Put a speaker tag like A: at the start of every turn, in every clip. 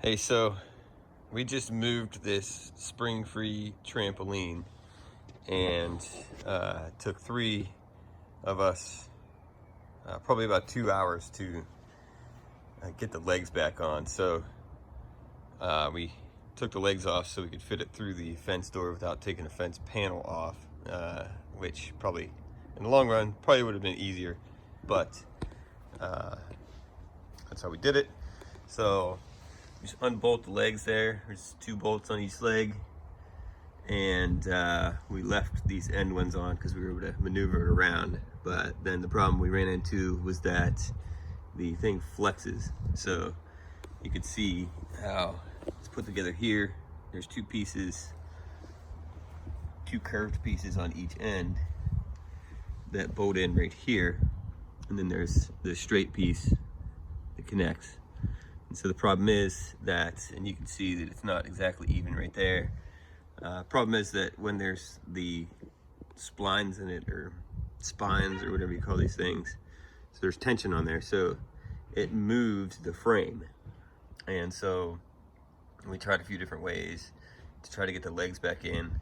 A: Hey, so we just moved this Springfree trampoline and took 3 of us probably about 2 hours to get the legs back on. So we took the legs off so we could fit it through the fence door without taking the fence panel off, which probably in the long run probably would have been easier, but that's how we did it. So just unbolt the legs there. There's 2 bolts on each leg, and we left these end ones on because we were able to maneuver it around. But then the problem we ran into was that the thing flexes. So you can see how it's put together here. There's 2 pieces, 2 curved pieces on each end that bolt in right here, and then there's the straight piece that connects. And so the problem is that, and you can see that it's not exactly even right there. Problem is that when there's the splines in it, or spines, or whatever you call these things, so there's tension on there, so it moved the frame. And so we tried a few different ways to try to get the legs back in,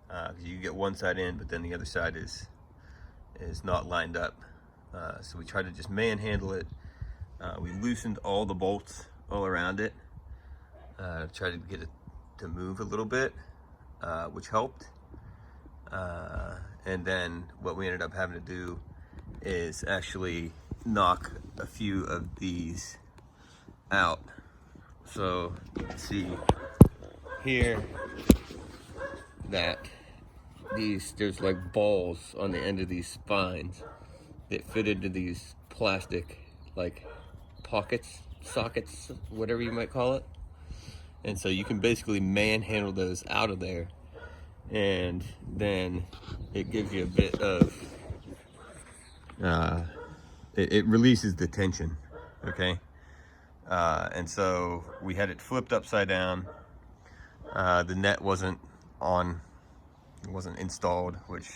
A: because you get one side in, but then the other side is not lined up. So we tried to just manhandle it. We loosened all the bolts all around it, tried to get it to move a little bit, which helped. And then what we ended up having to do is actually knock a few of these out. So you can see here that there's like balls on the end of these spines that fit into these plastic like pockets, sockets, whatever you might call it. And so you can basically manhandle those out of there, and then it gives you a bit of it releases the tension, okay? And so we had it flipped upside down. The net wasn't on, it wasn't installed, which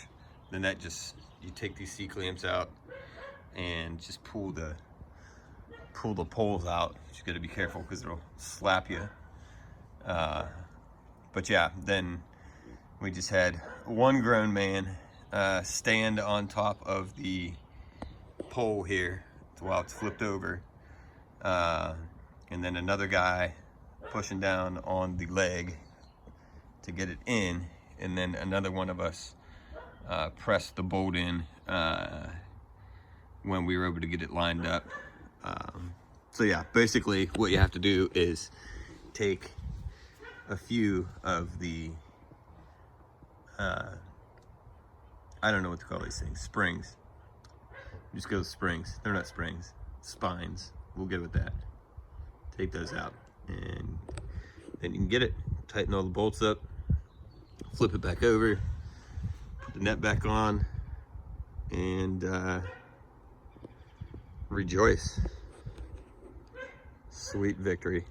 A: the net just, you take these C-clamps out and just pull the poles out. You got to be careful because it'll slap you. But yeah, then we just had one grown man stand on top of the pole here while it's flipped over, and then another guy pushing down on the leg to get it in, and then another one of us pressed the bolt in when we were able to get it lined up. So yeah, basically what you have to do is take a few of the, I don't know what to call these things, springs. Just go with springs. They're not springs, spines. We'll get with that. Take those out, and then you can get it. Tighten all the bolts up, flip it back over, put the net back on, and rejoice. Sweet victory.